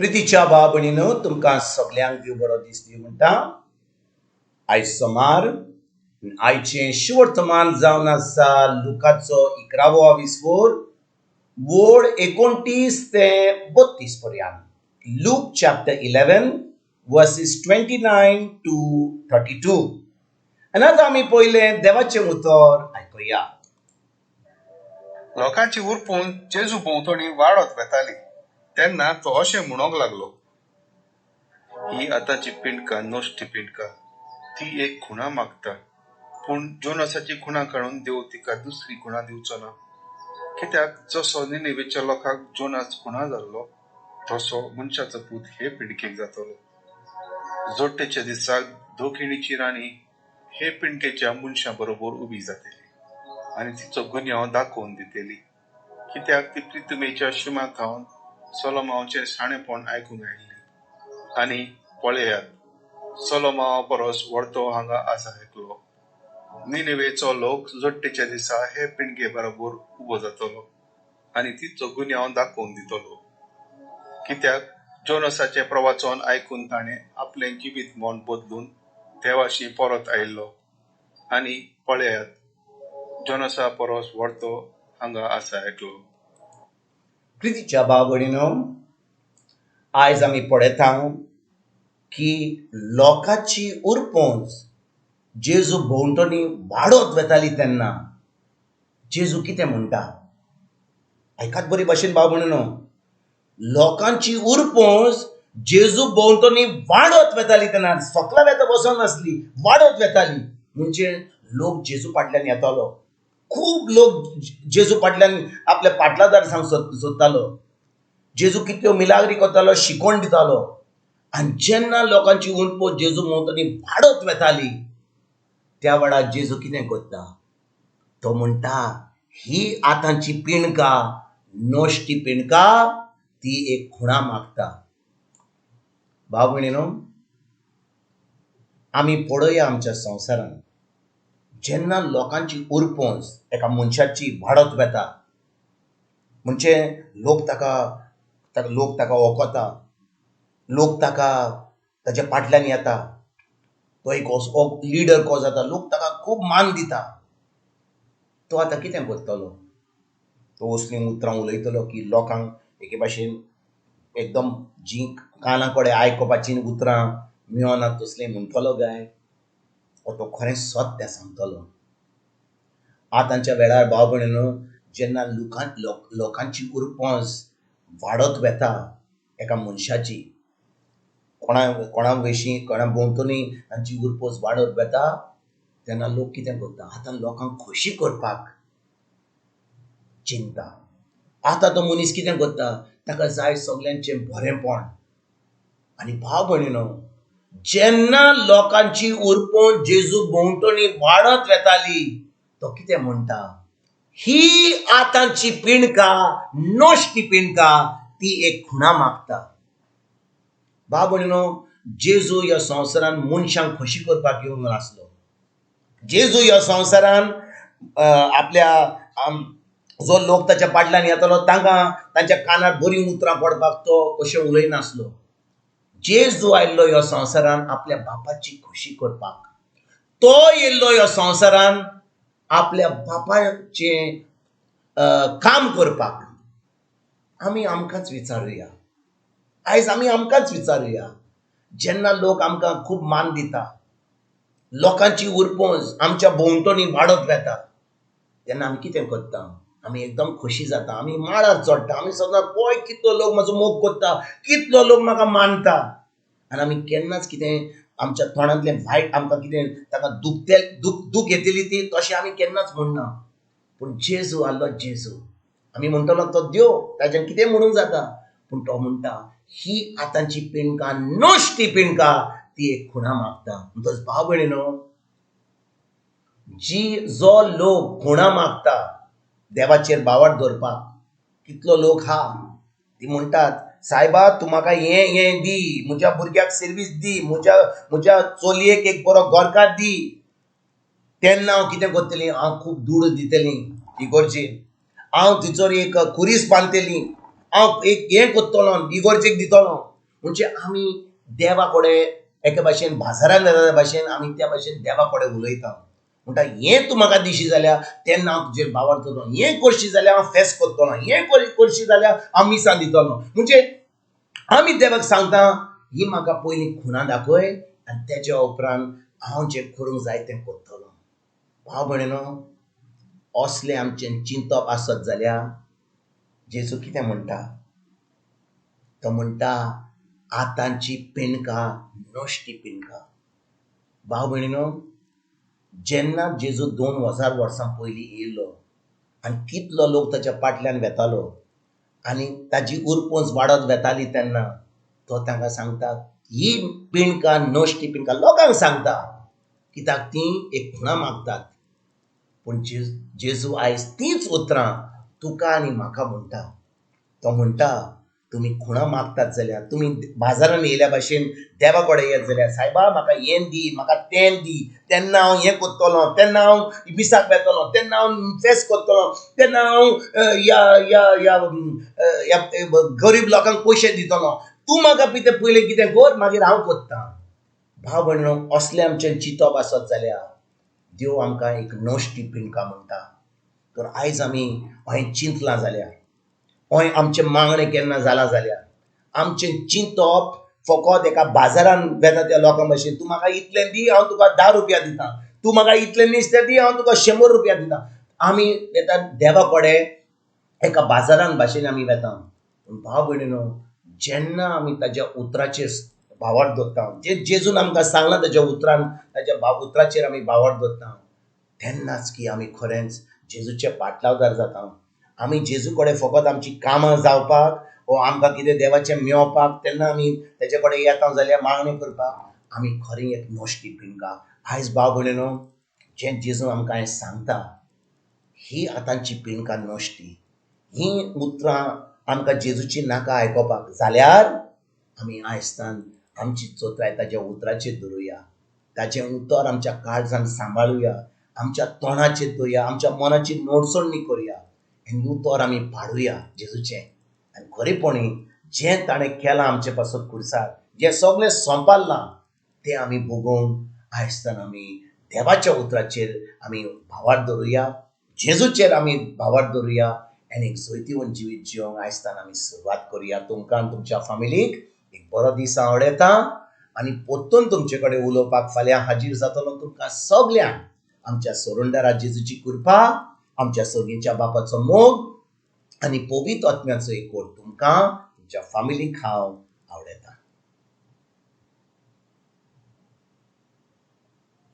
प्रितीच्या बाबणीनो तुमकां सगळ्यांक देव बरो दीस दिवं म्हणटा. आयज सोमार आयचें शुवर्तमान जावन आसा लुकाचो 11वो विसवोर वोड 29 ते 32 पर्यंत. Look chapter 11 versus 29 to 32. आनी आज आमी पयलें देवाचें उतर आयकुया. लोकांची उरपून जेजू भोंवतणी वाडत वेताली तेन्ना तो अशें म्हणूंक लागलो, ही आतांची पिणका नोश्टी पिणका, ती एक खुणा मागता. पूण जोनासाची खुणा काडून देव तिका दुसरी खुणा दिवचो ना. कित्याक जसो निनेवेच्या लोकांक जोनास खुणा जाल्लो तसो मनशाचो पूत हे पिणकेक जातलो. जोडटेच्या दिसाक दोखिणीची राणी हे पिणकेच्या मनशा बरोबर उबी जातली आनी तिचो गुन्यांव दाखोवन दितली. कित्याक ती प्रितमेच्या शिमा खावन सोलोमावाचें शाणेपण आयकून आयिल्ली आनी पळयात सोलोमावा परस व्हडतो हांगा आसा एकलो. निनेवेचो लोक जोडटेच्या दिसा हे पिणके बरोबर उबो जातलो आनी तिचो गुन्यांव दाखोवन दितलो. कित्याक जोनासाचें प्रवचन आयकून ताणें आपलें जिवीत मोन बदलून देवाशी परत आयिल्लो आनी पळयात जोनासा परस व्हडतो हांगा आसा एकलो. प्रितीच्या बाबणीनो आयज आमी पळयता की लोकांची उरपूंच जेजू भोंवतणी वाडत वेताली तेन्ना जेजू कितें म्हणटा आयकात बरी भाशेन बाबणीनो. लोकांची उरपूंच जेजू भोंवतणी वाडत वेताली तेन्ना सकला वेता बसोन नासली, वाडत वेताली. म्हणजे लोक जेजू फाटल्यान येतालो, खूब लोक जेजू फाटल्यान आपल्या पाटलादार सांग सोदतालो. जेजू कितल्यो मिलाग्री करतालो, शिकोण दितालो. आनी जेन्ना लोकांची उरपूंच जेजू भोंवतणी वाडत वेताली त्या वेळार जेजू कितें करता, तो म्हणटा ही आतांची पिणका नोश्टी पिणका, ती एक खुणा मागता. भाव भयणीनो, आमी पळोवया आमच्या संवसारान जेन्ना लोकांची उरपूंच एका मनशाची वाडत वेता म्हणजे लोक ताका वळखता, लोक ताच्या फाटल्यान येता, तो एक लिडर को जाता, लोक ताका खूब मान दिता. तो आतां कितें करतलो, तो असलीं उतरां उलयतलो की लोकांक एके भाशेन एकदम जी काना कडेन आयकपाची उतरां मेळनात तसलें म्हणटलो काय, तो खरें सत्य सांगतलो. आतांच्या वेळार भाव भयणीनो जेन्ना लोकांची उरपूंच वाडत वेता एका मनशाची, कोणा विशीं कोणा भोंवतणी तांची उरपूंच वाडत वेता तेन्ना लोक कितें करता, आतां लोकांक खोशी करपाक चिंता. आतां तो मनीस कितें करता, ताका जाय सगल्यांचें बरेंपण. आनी भाव भयणीनो, जेन्ना लोकांची उरपूंच जेजू भोंवतणी वाडत वेताली तो कितें म्हणटा, ही आतांची पिणका नोश्टी पिणका, ती एक खुणा मागता. भाव भयणीनो, जेजू ह्या संवसारान मनशांक खोशी करपाक येवंक नासलो. जेजू ह्या संवसारान आपल्या जो लोक ताच्या फाटल्यान येतालो तांच्या कानार बरी उतरां पडपाक तो अशें उलयनासलो. जेजू आयिल्लो ह्या संवसारान आपल्या बापाची खोशी करपाक. तो येयल्लो ह्या संवसारान आपल्या बापाचें काम करपाक. आमी आमकांच विचारुया, आयज आमी आमकांच विचारुया, जेन्ना लोक आमकां खूब मान दिता, लोकांची उरपूंच आमच्या भोंवतणी वाडत वेता तेन्ना आमी कितें करता, आमी एकदम खोशी जाता, आमी माळार चडटा, आमी सदां पळय कितलो लोक म्हजो मोग करता, कितलो लोक म्हाका मानता. आनी आमी केन्नाच कितें आमच्या तोंडांतलें वायट आमकां कितें ताका दूख येतली ती तशें आमी केन्नाच म्हणना. पूण जेजू आसलो जेजू, आमी म्हणटलो तो देव, ताच्यान कितें म्हणूंक जाता. पूण तो म्हणटा ही आतांची पिणका नोश्टी पिणका, ती एक खुणा मागता. म्हणटच भाव भयणीनो, जो लोक खुणा मागता देवाचेर बावर दवरपाक, कितलो लोक हा ती म्हणटात सायबा तूं म्हाका हें दी, म्हज्या भुरग्याक सर्वीस दी, म्हज्या चलयेक एक बरो गोरकार दी, तेन्ना हांव कितें करतलीं, हांव खूब दूड दितलीं इगोर्जेक, हांव तिचोर एक खुरीस बांदतलीं, हांव एक हें करतलो इगोर्जेक दितलो. म्हणजे आमी देवा कडेन एके भाशेन बाजारान येता भाशेन आमी त्या भाशेन देवा कडेन उलयता म्हणटा हें तूं म्हाका दिशी जाल्यार तेन्ना हांव तुजेर बावरतलो हें करशी जाल्यार हांव फेस्त करतलो हें करशी जाल्यार हांव मिसां दितलो म्हणजे आमी देवाक सांगता ही म्हाका पयलीं खुणां दाखय आनी तेच्या उपरांत हांव जें करूंक जाय तें करतलो भाव भयणीनो असलें आमचें चिंतप आसत जाल्यार जेजू कितें म्हणटा तो म्हणटा आतांची पिणकां नश्टी पिणकां भाव भयणीनो जेन्ना जेजू 2000 वर्सां पयलीं येयल्लो आनी कितलो लोक ताच्या फाटल्यान वेतालो आनी ताजी उरपोंच वाडत वेताली तेन्ना तो तांकां सांगता ही पिणकां नश्टी पिणकां लोकांक सांगता कित्याक तीं एक खुणां मागतात पूण जेजू आयज तींच उतरां तुका आनी म्हाका म्हणटा तो म्हणटा तुमी खुणां मागतात जाल्यार तुमी बाजारान येयल्या भाशेन देवा कडेन येत जाल्यार सायबा म्हाका हें दी म्हाका तें दी तेन्ना हांव हें करतलो तेन्ना हांव मिसाक वेतलो तेन्ना हांव फेस्त करतलो तेन्ना हांव गरीब लोकांक पयशे दितलो तूं म्हाका पयलें कितें कर मागीर हांव करतां भाव भयणो असलें आमचें चिंतप आसत जाल्यार देव आमकां एक नश्टी पिणकां म्हणटा तर आयज आमी हांवें चिंतलां जाल्यार हय आमचें मागणें केन्ना जालां जाल्यार आमचें चिंतप फकत एका बाजारान वेता त्या लोकां भाशेन तूं म्हाका इतलें दी हांव तुका 10 रुपया दितां तूं म्हाका इतलें नुस्तें दी हांव तुका 100 रुपया दितां आमी वेता देवा कडेन एका बाजारान भाशेन आमी वेता पूण भाव भयणीनो जेन्ना आमी ताच्या उतराचेर भावार्थ दवरता जे जेजून आमकां सांगलां ताच्या उतरान ताच्या उतराचेर आमी भावार्थ दवरता तेन्नाच की आमी खरेंच जेजूचे पाटलावदार जाता आमी जेजू कडेन फकत आमची कामां जावपाक वो आमकां कितें देवाचें मेळपाक तेन्ना आमी तेजे कडेन येता जाल्यार मागणी करपाक आमी खरी एक नश्टी पिणकां आयज भाव भयणीनो जें जेजू आमकां आयज सांगता ही आतांची पिणकां नश्टी ही उतरां आमकां जेजूची नाका आयकोपाक जाल्यार आमी आयजतान आमची चोत्राय ताच्या उतराचेर दवरुया ताचें उतर आमच्या काळजान सांबाळुया आमच्या तोंडाचेर दवरुया आमच्या मनाची नोडसणणी करुया हें उतर आमी पाडुया जेजूचें आनी खरेपणी जें ताणें केलां आमचे पासून खुर्सार जें सगळें सोंपल्लां तें आमी भोगूंक आयजतान आमी देवाच्या उतराचेर आमी भावार्थ दवरुया जेजूचेर आमी भावार्थ दवरुया आनी एक जैतिवंत जिवीत जिवंक आयजतान आमी सुरवात करुया तुमकां आनी तुमच्या फॅमिलीक एक बरो दीस हांव येता आनी परतून तुमचे कडेन उलोवपाक फाल्यां हाजीर जातलो तुमकां सगल्यांक आमच्या सोरुंडारा जेजूची कृपा आमच्या सगळींच्या बापाचो मोग आनी पवित्र आत्म्याचो एक कोड तुमकां तुमच्या फॅमिलीक हांव